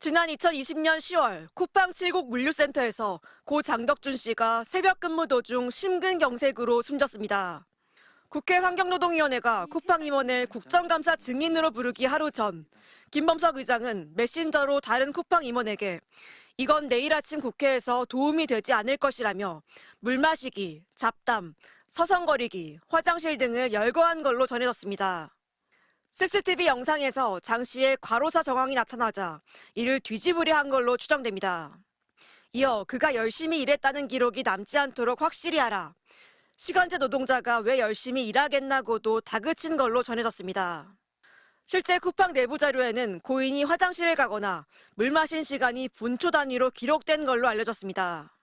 지난 2020년 10월 쿠팡 칠곡 물류센터에서 고 장덕준 씨가 새벽 근무 도중 심근경색으로 숨졌습니다. 국회 환경노동위원회가 쿠팡 임원을 국정감사 증인으로 부르기 하루 전 김범석 의장은 메신저로 다른 쿠팡 임원에게 이건 내일 아침 국회에서 도움이 되지 않을 것이라며 물 마시기, 잡담, 서성거리기, 화장실 등을 열거한 걸로 전해졌습니다. CCTV 영상에서 장 씨의 과로사 정황이 나타나자 이를 뒤집으려 한 걸로 추정됩니다. 이어 그가 열심히 일했다는 기록이 남지 않도록 확실히 하라. 시간제 노동자가 왜 열심히 일하겠나고도 다그친 걸로 전해졌습니다. 실제 쿠팡 내부 자료에는 고인이 화장실을 가거나 물 마신 시간이 분초 단위로 기록된 걸로 알려졌습니다.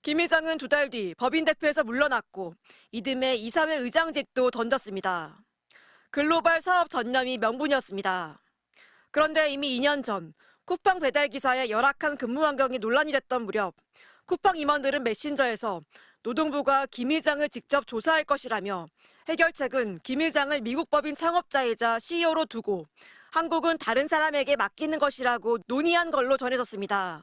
김 의장은 2달 뒤 법인 대표에서 물러났고 이듬해 이사회 의장직도 던졌습니다. 글로벌 사업 전념이 명분이었습니다. 그런데 이미 2년 전 쿠팡 배달 기사의 열악한 근무 환경이 논란이 됐던 무렵 쿠팡 임원들은 메신저에서 노동부가 김 의장을 직접 조사할 것이라며 해결책은 김 의장을 미국 법인 창업자이자 CEO로 두고 한국은 다른 사람에게 맡기는 것이라고 논의한 걸로 전해졌습니다.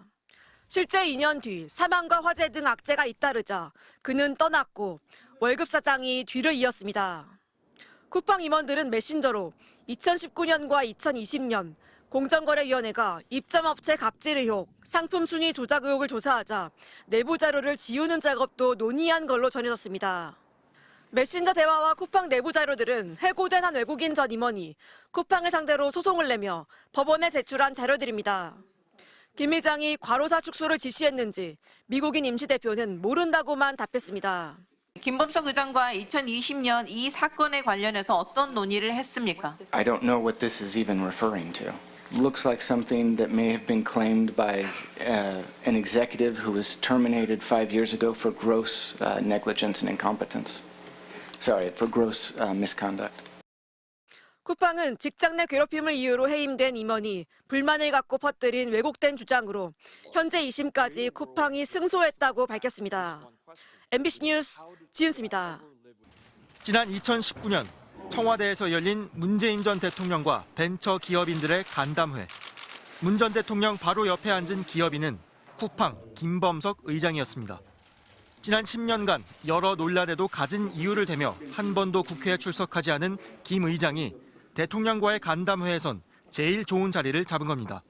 실제 2년 뒤 사망과 화재 등 악재가 잇따르자 그는 떠났고 월급 사장이 뒤를 이었습니다. 쿠팡 임원들은 메신저로 2019년과 2020년 공정거래위원회가 입점업체 갑질 의혹, 상품 순위 조작 의혹을 조사하자 내부 자료를 지우는 작업도 논의한 걸로 전해졌습니다. 메신저 대화와 쿠팡 내부 자료들은 해고된 한 외국인 전 임원이 쿠팡을 상대로 소송을 내며 법원에 제출한 자료들입니다. 김 의장이 과로사 축소를 지시했는지 미국인 임시대표는 모른다고만 답했습니다. 김범석 의장과 2020년 이 사건에 관련해서 어떤 논의를 했습니까? I don't know what this is even referring to. Looks like something that may have been claimed by an executive who was terminated 5 years ago for gross negligence and incompetence. Sorry, for gross misconduct. 쿠팡은 직장 내 괴롭힘을 이유로 해임된 임원이 불만을 갖고 퍼뜨린 왜곡된 주장으로 현재 2심까지 쿠팡이 승소했다고 밝혔습니다. MBC 뉴스 지은수입니다. 지난 2019년 청와대에서 열린 문재인 전 대통령과 벤처 기업인들의 간담회. 문 전 대통령 바로 옆에 앉은 기업인은 쿠팡 김범석 의장이었습니다. 지난 10년간 여러 논란에도 갖은 이유를 대며 한 번도 국회에 출석하지 않은 김 의장이 대통령과의 간담회에선 제일 좋은 자리를 잡은 겁니다.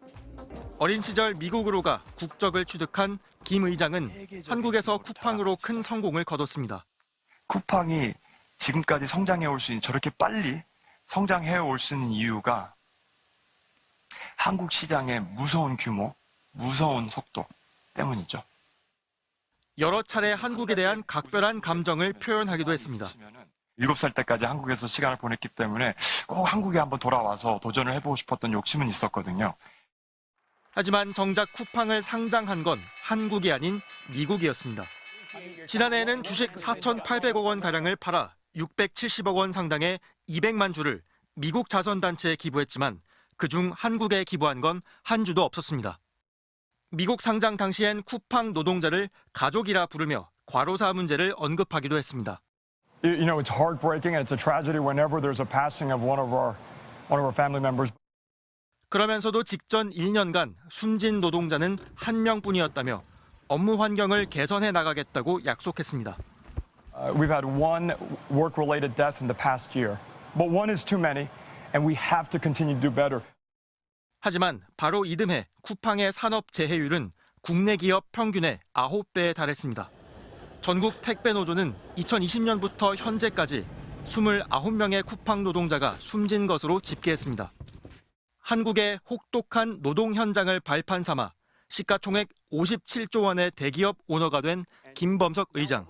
어린 시절 미국으로 가 국적을 취득한 김 의장은 한국에서 쿠팡으로 큰 성공을 거뒀습니다. 쿠팡이 지금까지 성장해 올 수 있는, 저렇게 빨리 성장해 올 수 있는 이유가 한국 시장의 무서운 규모, 무서운 속도 때문이죠. 여러 차례 한국에 대한 각별한 감정을 표현하기도 했습니다. 7살 때까지 한국에서 시간을 보냈기 때문에 꼭 한국에 한번 돌아와서 도전을 해보고 싶었던 욕심은 있었거든요. 하지만 정작 쿠팡을 상장한 건 한국이 아닌 미국이었습니다. 지난해에는 주식 4,800억 원가량을 팔아 670억 원 상당의 200만 주를 미국 자선단체에 기부했지만 그중 한국에 기부한 건 한 주도 없었습니다. 미국 상장 당시엔 쿠팡 노동자를 가족이라 부르며 과로사 문제를 언급하기도 했습니다. You know, it's heartbreaking and it's a tragedy whenever there's a passing of one of our family members. 그러면서도 직전 1년간 숨진 노동자는 한 명뿐이었다며 업무 환경을 개선해 나가겠다고 약속했습니다. We've had one work-related death in the past year, but one is too many, and we have to continue to do better. 하지만 바로 이듬해 쿠팡의 산업 재해율은 국내 기업 평균의 9배에 달했습니다. 전국 택배 노조는 2020년부터 현재까지 29명의 쿠팡 노동자가 숨진 것으로 집계했습니다. 한국의 혹독한 노동 현장을 발판 삼아 시가총액 57조 원의 대기업 오너가 된 김범석 의장.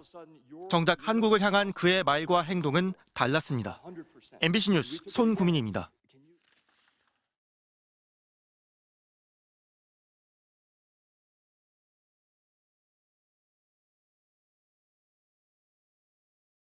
정작 한국을 향한 그의 말과 행동은 달랐습니다. MBC 뉴스 손구민입니다.